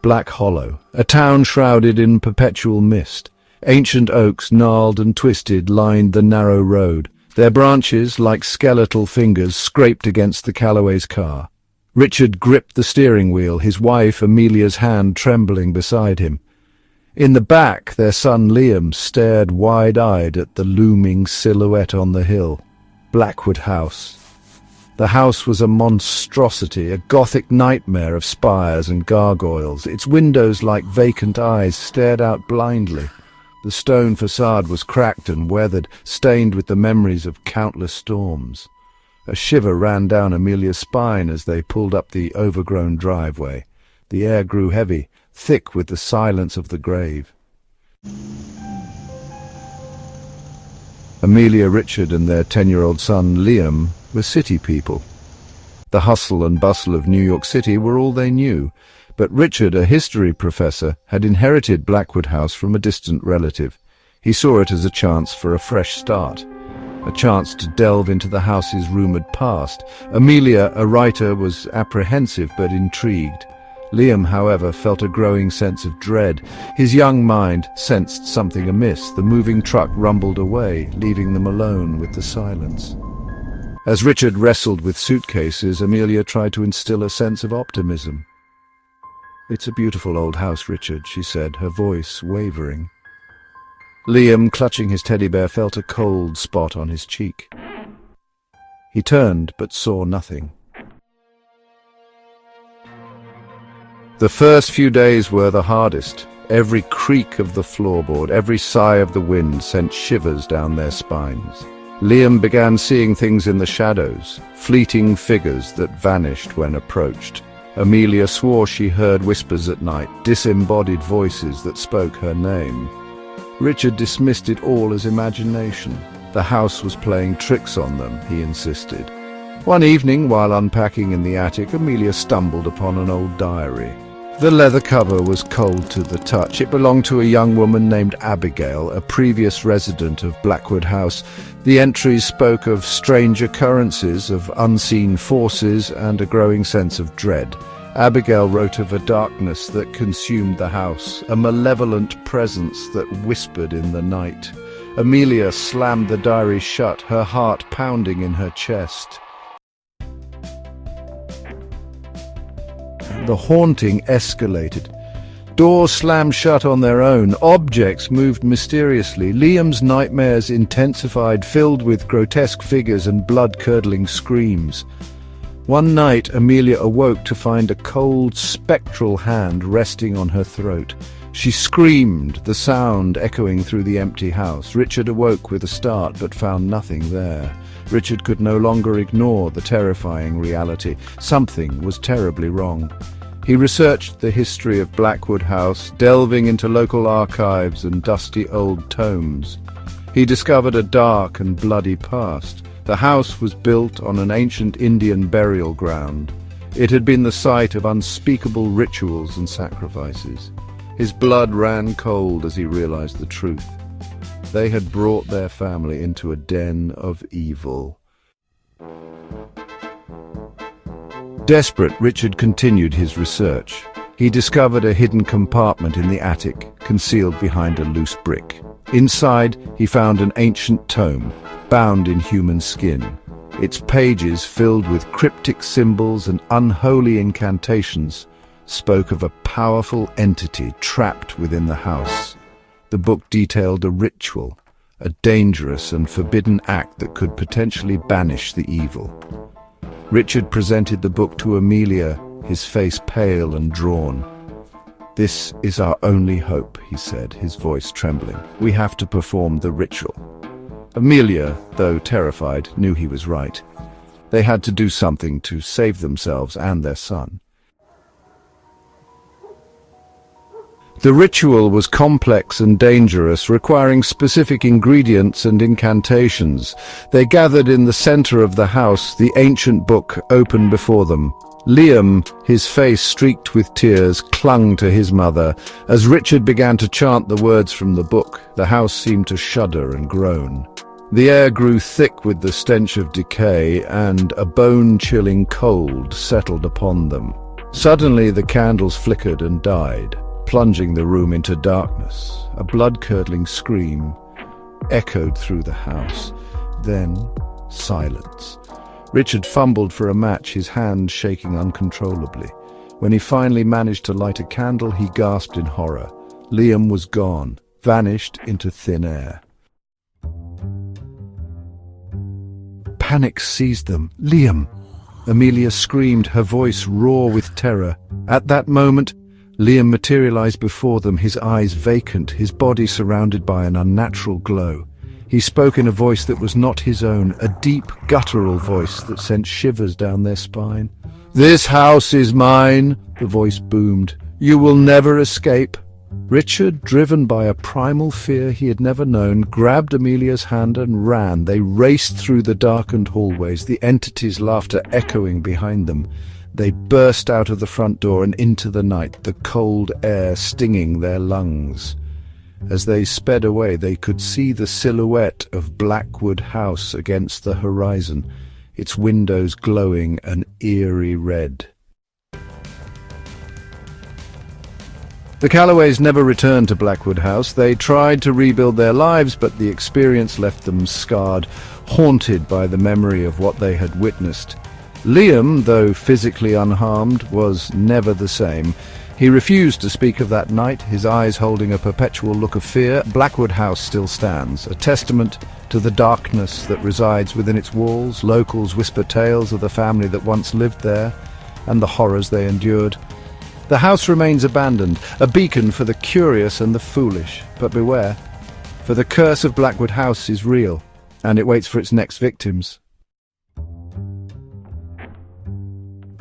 Black Hollow, a town shrouded in perpetual mist. Ancient oaks, gnarled and twisted, lined the narrow road. Their branches, like skeletal fingers, scraped against the Calloway's car. Richard gripped the steering wheel, his wife, Amelia's hand trembling beside him. In the back, their son Liam stared wide-eyed at the looming silhouette on the hill. Blackwood House. The house was a monstrosity, a Gothic nightmare of spires and gargoyles. Its windows, like vacant eyes, stared out blindly. The stone facade was cracked and weathered, stained with the memories of countless storms. A shiver ran down Amelia's spine as they pulled up the overgrown driveway. The air grew heavy, thick with the silence of the grave. Amelia, Richard and their 10-year-old son Liam were city people. The hustle and bustle of New York City were all they knew, but Richard, a history professor, had inherited Blackwood House from a distant relative. He saw it as a chance for a fresh start, a chance to delve into the house's rumoured past. Amelia, a writer, was apprehensive but intrigued. Liam, however, felt a growing sense of dread. His young mind sensed something amiss. The moving truck rumbled away, leaving them alone with the silence. As Richard wrestled with suitcases, Amelia tried to instill a sense of optimism. "It's a beautiful old house, Richard," she said, her voice wavering. Liam, clutching his teddy bear, felt a cold spot on his cheek. He turned but saw nothing. The first few days were the hardest. Every creak of the floorboard, every sigh of the wind sent shivers down their spines. Liam began seeing things in the shadows, fleeting figures that vanished when approached. Amelia swore she heard whispers at night, disembodied voices that spoke her name. Richard dismissed it all as imagination. The house was playing tricks on them, he insisted. One evening, while unpacking in the attic, Amelia stumbled upon an old diary. The leather cover was cold to the touch. It belonged to a young woman named Abigail, a previous resident of Blackwood House. The entries spoke of strange occurrences, of unseen forces, and a growing sense of dread. Abigail wrote of a darkness that consumed the house, a malevolent presence that whispered in the night. Amelia slammed the diary shut, her heart pounding in her chest. The haunting escalated. Doors slammed shut on their own. Objects moved mysteriously. Liam's nightmares intensified, filled with grotesque figures and blood-curdling screams. One night, Amelia awoke to find a cold, spectral hand resting on her throat. She screamed, the sound echoing through the empty house. Richard awoke with a start, but found nothing there. Richard could no longer ignore the terrifying reality. Something was terribly wrong. He researched the history of Blackwood House, delving into local archives and dusty old tomes. He discovered a dark and bloody past. The house was built on an ancient Indian burial ground. It had been the site of unspeakable rituals and sacrifices. His blood ran cold as he realized the truth. They had brought their family into a den of evil. Desperate, Richard continued his research. He discovered a hidden compartment in the attic, concealed behind a loose brick. Inside, he found an ancient tome, bound in human skin. Its pages, filled with cryptic symbols and unholy incantations, spoke of a powerful entity trapped within the house. The book detailed a ritual, a dangerous and forbidden act that could potentially banish the evil. Richard presented the book to Amelia, his face pale and drawn. "This is our only hope," he said, his voice trembling. "We have to perform the ritual." Amelia, though terrified, knew he was right. They had to do something to save themselves and their son. The ritual was complex and dangerous, requiring specific ingredients and incantations. They gathered in the center of the house, the ancient book open before them. Liam, his face streaked with tears, clung to his mother. As Richard began to chant the words from the book, the house seemed to shudder and groan. The air grew thick with the stench of decay, and a bone-chilling cold settled upon them. Suddenly the candles flickered and died, plunging the room into darkness. A blood-curdling scream echoed through the house. Then silence. Richard fumbled for a match, his hand shaking uncontrollably. When he finally managed to light a candle, he gasped in horror. Liam was gone, vanished into thin air. Panic seized them. Liam! Amelia screamed, her voice raw with terror. At that moment, Liam materialized before them, his eyes vacant, his body surrounded by an unnatural glow. He spoke in a voice that was not his own, a deep, guttural voice that sent shivers down their spine. "This house is mine," the voice boomed. "You will never escape." Richard, driven by a primal fear he had never known, grabbed Amelia's hand and ran. They raced through the darkened hallways, the entity's laughter echoing behind them. They burst out of the front door and into the night, the cold air stinging their lungs. As they sped away, they could see the silhouette of Blackwood House against the horizon, its windows glowing an eerie red. The Calloways never returned to Blackwood House. They tried to rebuild their lives, but the experience left them scarred, haunted by the memory of what they had witnessed. Liam, though physically unharmed, was never the same. He refused to speak of that night, his eyes holding a perpetual look of fear. Blackwood House still stands, a testament to the darkness that resides within its walls. Locals whisper tales of the family that once lived there, and the horrors they endured. The house remains abandoned, a beacon for the curious and the foolish. But beware, for the curse of Blackwood House is real, and it waits for its next victims.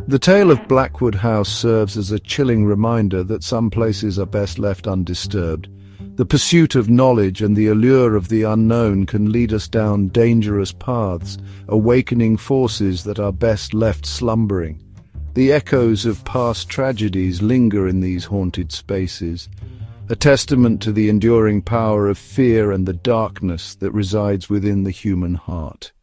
The tale of Blackwood House serves as a chilling reminder that some places are best left undisturbed. The pursuit of knowledge and the allure of the unknown can lead us down dangerous paths, awakening forces that are best left slumbering. The echoes of past tragedies linger in these haunted spaces, a testament to the enduring power of fear and the darkness that resides within the human heart.